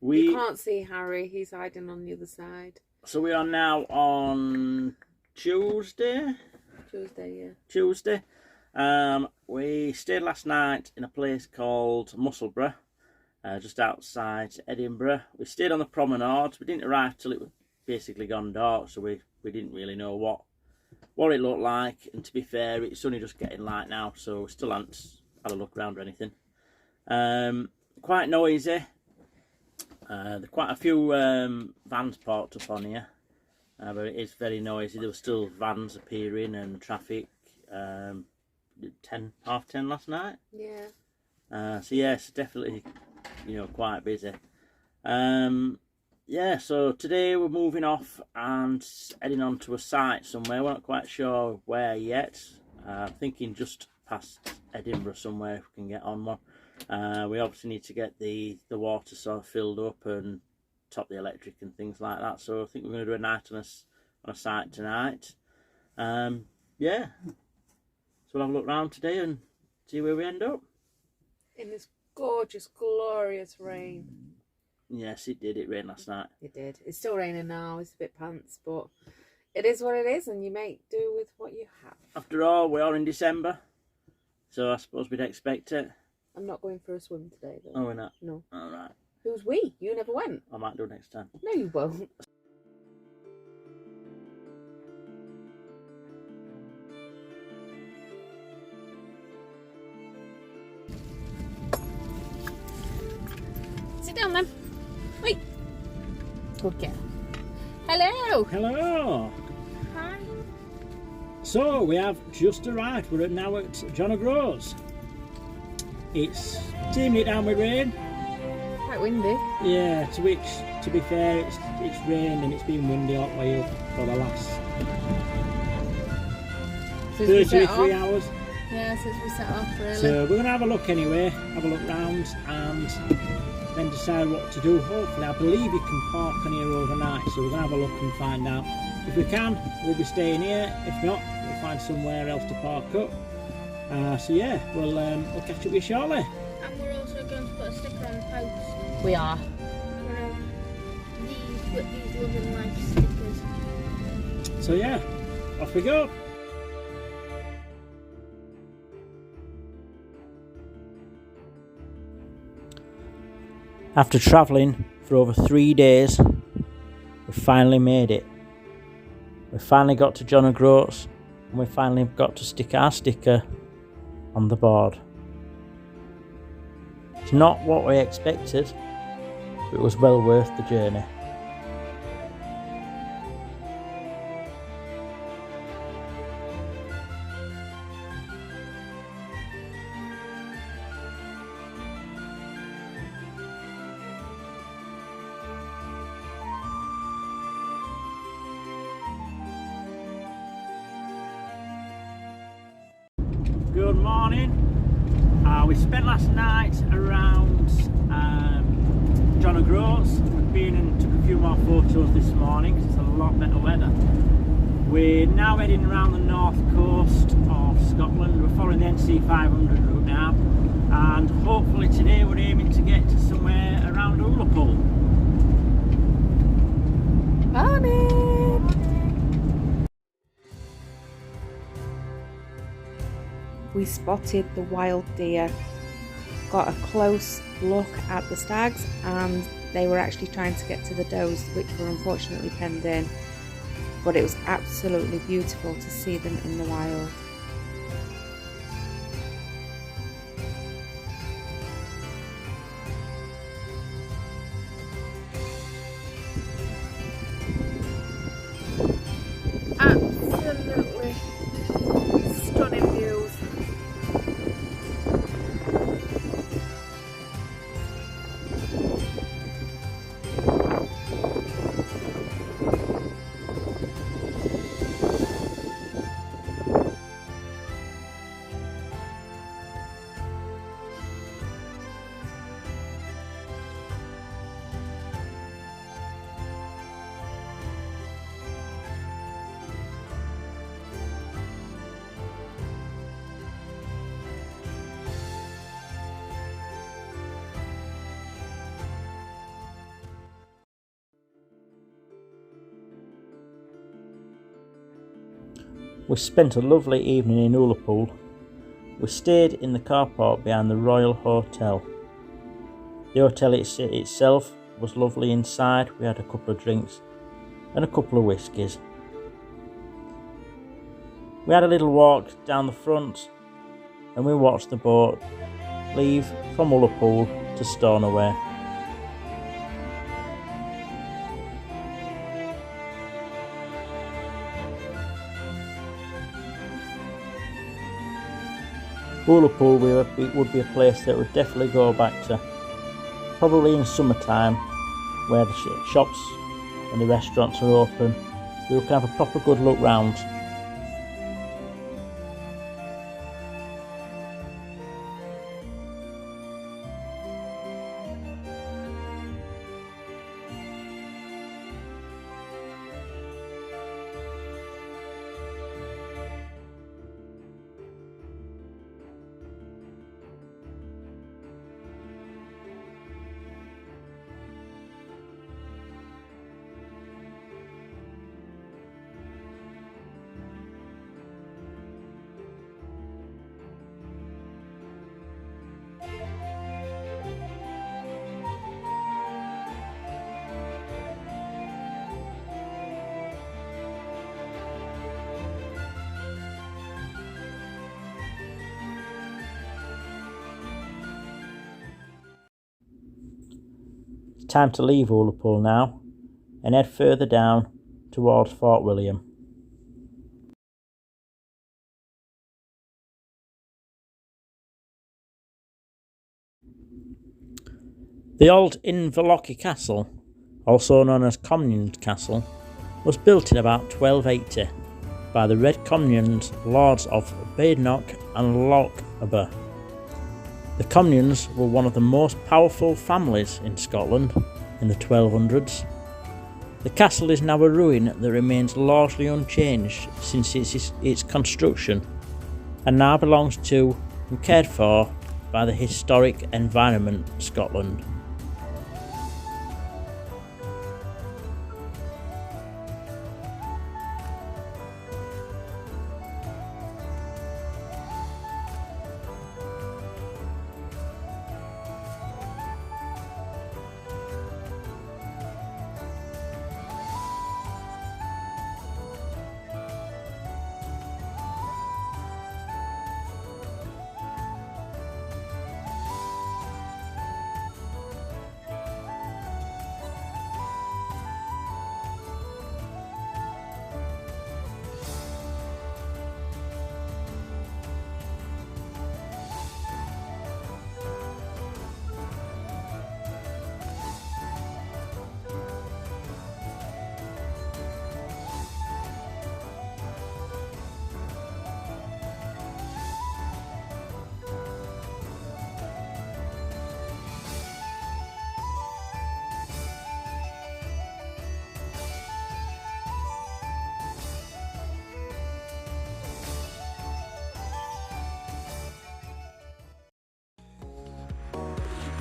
You can't see Harry, he's hiding on the other side. So we are now on Tuesday. Tuesday. We stayed last night in a place called Musselburgh, just outside Edinburgh. We stayed on the promenade. We didn't arrive till it was basically gone dark, so we didn't really know what it looked like. And to be fair, it's only just getting light now, so we still haven't had a look around or anything. Quite noisy. There are quite a few vans parked up on here, but it is very noisy. There were still vans appearing and traffic. 10:30 last night. Yeah. So yeah, it's definitely, quite busy. Yeah, so today we're moving off and heading on to a site somewhere. We're not quite sure where yet. Thinking just past Edinburgh somewhere if we can get on one. We obviously need to get the water sort of filled up and top the electric and things like that. So I think we're going to do a night on a site tonight. Yeah. So we'll have a look around today and see where we end up. In this gorgeous, glorious rain. Yes, it did. It rained last night. It did. It's still raining now. It's a bit pants, but it is what it is, and you make do with what you have. After all, we are in December, so I suppose we'd expect it. I'm not going for a swim today, though. Oh, we're not? No. All right. Who's we? You never went. I might do it next time. No, you won't. Sit down then. Wait. Good girl. Hello. Hello. Hi. So we have just arrived. We're now at John O'Groats. It's teeming it down with rain. Quite windy. Yeah, to which, to be fair, it's rained and it's been windy all the way up for the last 33 hours. Yeah, since we set off, really. So we're going to have a look anyway, have a look round and then decide what to do. Hopefully, I believe you can park on here overnight, so we're going to have a look and find out. If we can, we'll be staying here. If not, we'll find somewhere else to park up. So yeah, we'll catch up with you shortly. And we're also going to put a sticker on the post. We are. These loving life stickers. So yeah, off we go. After travelling for over 3 days, we finally made it. We finally got to John O'Groats and we finally got to stick our sticker on the board. It's not what we expected, but it was well worth the journey. Good morning. We spent last night around John O'Groats. We've been and took a few more photos this morning because it's a lot better weather. We're now heading around the north coast of Scotland. We're following the NC 500 route now, and hopefully today we're aiming to get to somewhere around Ullapool. Morning. We spotted the wild deer, got a close look at the stags, and they were actually trying to get to the does, which were unfortunately penned in, but it was absolutely beautiful to see them in the wild. Absolutely stunning views. We spent a lovely evening in Ullapool. We stayed in the car park behind the Royal Hotel. The hotel itself was lovely inside. We had a couple of drinks and a couple of whiskies. We had a little walk down the front and we watched the boat leave from Ullapool to Stornoway. Ullapool would be a place that would definitely go back to, probably in summertime, where the shops and the restaurants are open. We can have a proper good look round. Time to leave Ullapool now and head further down towards Fort William. The old Inverloch Castle, also known as Comyns Castle, was built in about 1280 by the Red Comyns lords of Badenoch and Lochaber. The Comyns were one of the most powerful families in Scotland in the 1200s. The castle is now a ruin that remains largely unchanged since its construction, and now belongs to and cared for by the Historic Environment Scotland.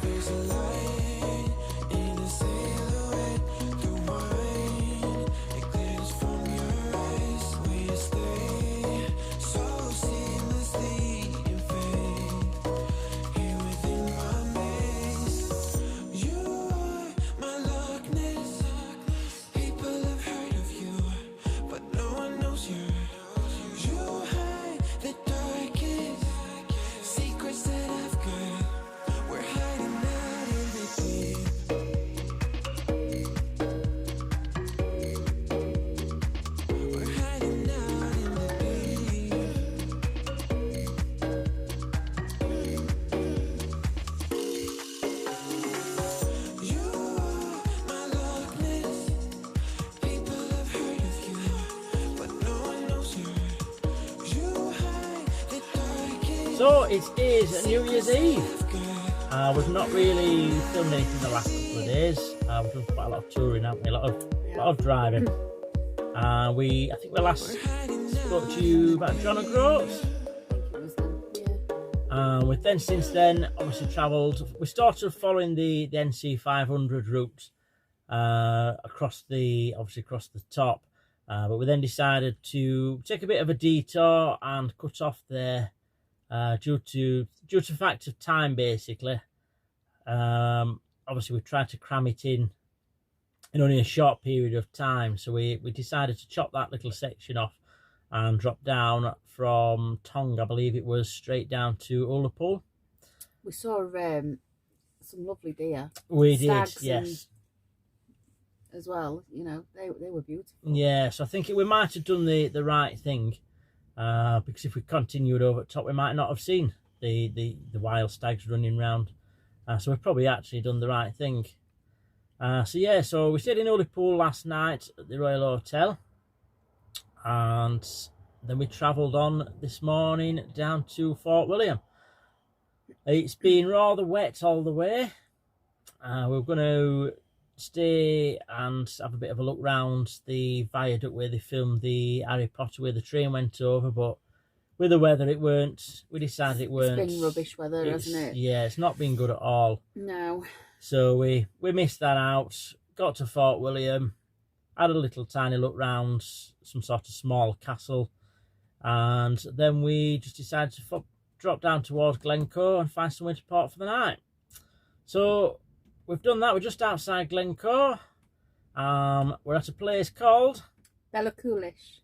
There's a light in a silhouette. The wine, it glitters from your eyes. Where you stay so seamlessly in faith. Here within my maze, you are my Loch Ness. People have heard of you, but no one knows you. You hide the darkest secrets that I've got. We're hiding out in the deep. We're hiding out in the deep. You are my Loch Ness. People have heard of you, but no one knows you. You hide the darkest. So it is New Year's Eve. We've not really filmed anything the last couple of days. We've done quite a lot of touring, haven't we? A lot of driving. I think we last spoke to you about John O'Groats. We've then since then obviously travelled. We started following the NC 500 route across the top, But we then decided to take a bit of a detour and cut off there due to fact of time, basically. Obviously, we tried to cram it in only a short period of time, so we decided to chop that little section off and drop down from Tongue, I believe it was, straight down to Ullapool. We saw some lovely deer. We did, yes. As well, you know, they were beautiful. Yeah, so I think we might have done the right thing, because if we continued over at top, we might not have seen the wild stags running round. So we've probably actually done the right thing. So we stayed in Ullapool last night at the Royal Hotel, and then we travelled on this morning down to Fort William. It's been rather wet all the way. We're going to stay and have a bit of a look round the viaduct where they filmed the Harry Potter, where the train went over, but with the weather we decided it weren't. It's been rubbish weather, hasn't it? Yeah, it's not been good at all. No. So we missed that out, got to Fort William, had a little tiny look round some sort of small castle, and then we just decided to drop down towards Glencoe and find somewhere to port for the night. So we've done that. We're just outside Glencoe. We're at a place called Bellacoolish.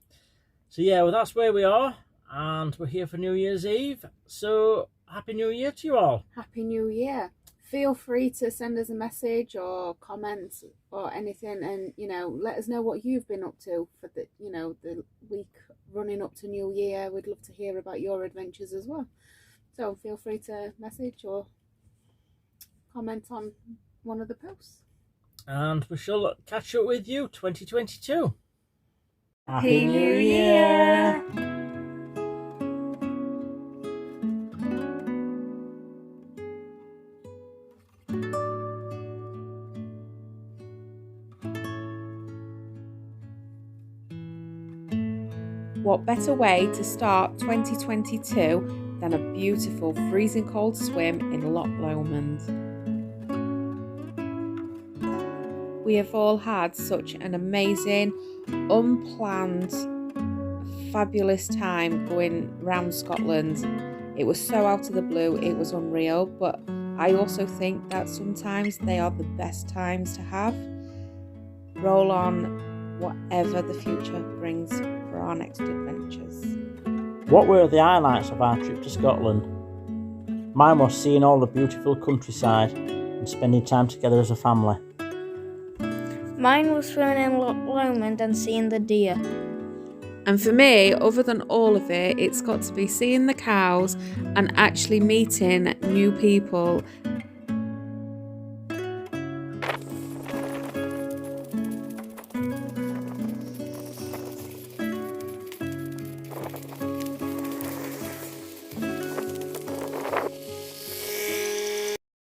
So yeah, well, that's where we are, and we're here for New Year's Eve. So Happy New Year to you all. Happy New Year. Feel free to send us a message or comments or anything, and you know, let us know what you've been up to for the week running up to New Year. We'd love to hear about your adventures as well. So feel free to message or comment on one of the posts. And we shall catch up with you 2022. Happy New Year! What better way to start 2022 than a beautiful freezing cold swim in Loch Lomond? We have all had such an amazing, unplanned, fabulous time going round Scotland. It was so out of the blue, it was unreal, but I also think that sometimes they are the best times to have. Roll on whatever the future brings for our next adventures. What were the highlights of our trip to Scotland? Mine was seeing all the beautiful countryside and spending time together as a family. Mine was swimming in Loch Lomond and seeing the deer. And for me, other than all of it, it's got to be seeing the cows and actually meeting new people